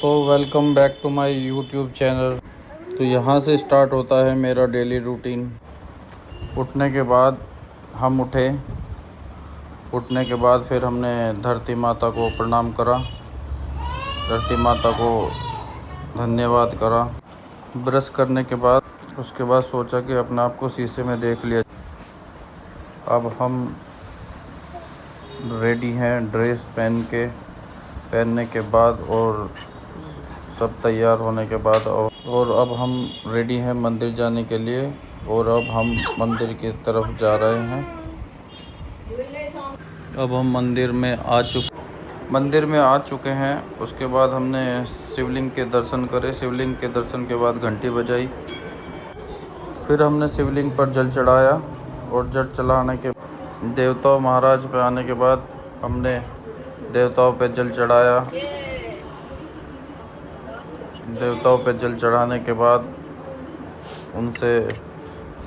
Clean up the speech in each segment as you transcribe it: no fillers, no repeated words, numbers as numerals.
तो welcome back to my YouTube channel. तो यहाँ से स्टार्ट होता है मेरा डेली रूटीन। उठने के बाद हम उठने के बाद फिर हमने धरती माता को प्रणाम करा, धरती माता को धन्यवाद करा। ब्रश करने के बाद उसके बाद सोचा कि अपने आप को शीशे में देख लिया। अब हम रेडी हैं ड्रेस पहनने के बाद और सब तैयार होने के बाद और अब हम रेडी हैं मंदिर जाने के लिए। और अब हम मंदिर की तरफ जा रहे हैं। अब हम मंदिर में आ चुके हैं। उसके बाद हमने शिवलिंग के दर्शन करे। शिवलिंग के दर्शन के बाद घंटी बजाई। फिर हमने शिवलिंग पर जल चढ़ाया और जल चढ़ाने के देवताओं महाराज पे आने के बाद हमने देवताओं पे जल चढ़ाया। देवताओं पे जल चढ़ाने के बाद उनसे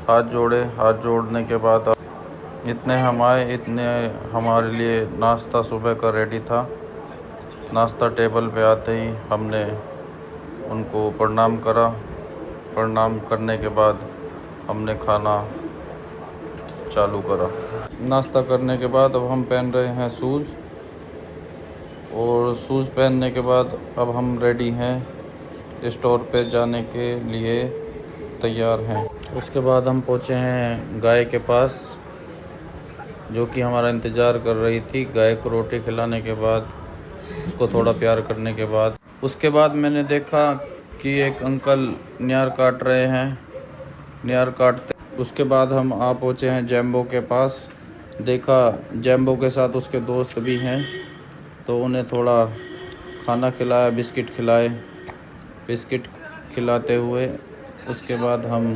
हाथ जोड़े। हाथ जोड़ने के बाद इतने हमारे लिए नाश्ता सुबह का रेडी था। नाश्ता टेबल पे आते ही हमने उनको प्रणाम करा। प्रणाम करने के बाद हमने खाना चालू करा। नाश्ता करने के बाद अब हम पहन रहे हैं शूज़। और शूज़ पहनने के बाद अब हम रेडी हैं, स्टोर पे जाने के लिए तैयार हैं। उसके बाद हम पहुँचे हैं गाय के पास, जो कि हमारा इंतज़ार कर रही थी। गाय को रोटी खिलाने के बाद, उसको थोड़ा प्यार करने के बाद, उसके बाद मैंने देखा कि एक अंकल नियार काट रहे हैं। नियार काटते उसके बाद हम आ पहुँचे हैं जैम्बो के पास। देखा जैम्बो के साथ उसके दोस्त भी हैं, तो उन्हें थोड़ा खाना खिलाया, बिस्किट खिलाए। बिस्किट खिलाते हुए उसके बाद हम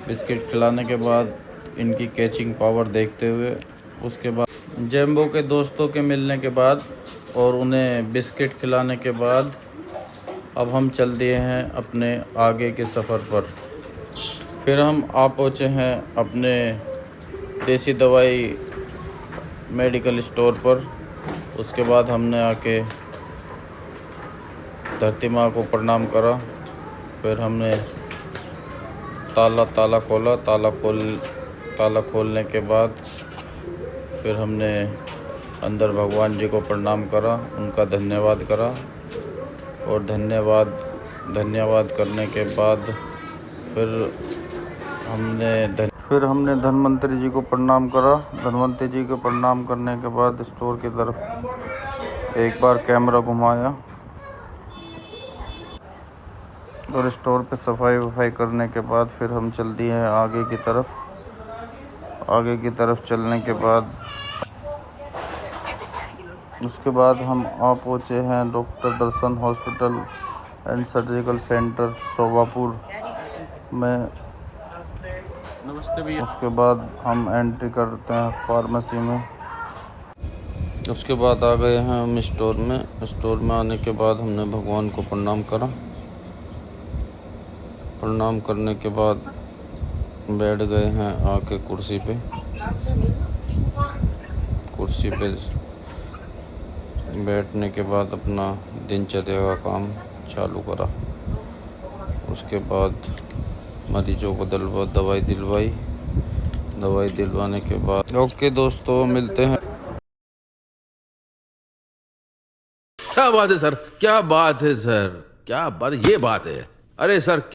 बिस्किट खिलाने के बाद इनकी कैचिंग पावर देखते हुए, उसके बाद जैम्बो के दोस्तों के मिलने के बाद और उन्हें बिस्किट खिलाने के बाद अब हम चल दिए हैं अपने आगे के सफ़र पर। फिर हम आ पहुँचे हैं अपने देसी दवाई मेडिकल स्टोर पर। उसके बाद हमने आके धरती माँ को प्रणाम करा। फिर हमने ताला खोला। ताला खोलने के बाद फिर हमने अंदर भगवान जी को प्रणाम करा, उनका धन्यवाद करा। और धन्यवाद करने के बाद फिर हमने धन्वंतरी जी को प्रणाम करा। धन्वंतरी जी को प्रणाम करने के बाद स्टोर की तरफ एक बार कैमरा घुमाया और स्टोर पे सफाई करने के बाद फिर हम चल दिए हैं आगे की तरफ। आगे की तरफ चलने के बाद उसके बाद हम आ पहुँचे हैं doctor Darshan hospital and surgical centre Shobhapur में। नमस्ते भैया। उसके बाद हम एंट्री करते हैं फार्मेसी में। उसके बाद आ गए हैं हम स्टोर में। स्टोर में आने के बाद हमने भगवान को प्रणाम करा। प्रणाम करने के बाद बैठ गए हैं आके कुर्सी पे बैठने के बाद अपना दिनचर्या का काम चालू करा। उसके बाद मरीजों को दवाई दिलवाने के बाद ओके दोस्तों, मिलते हैं। क्या बात है सर, क्या बात है सर, क्या बात, ये बात है। अरे सर।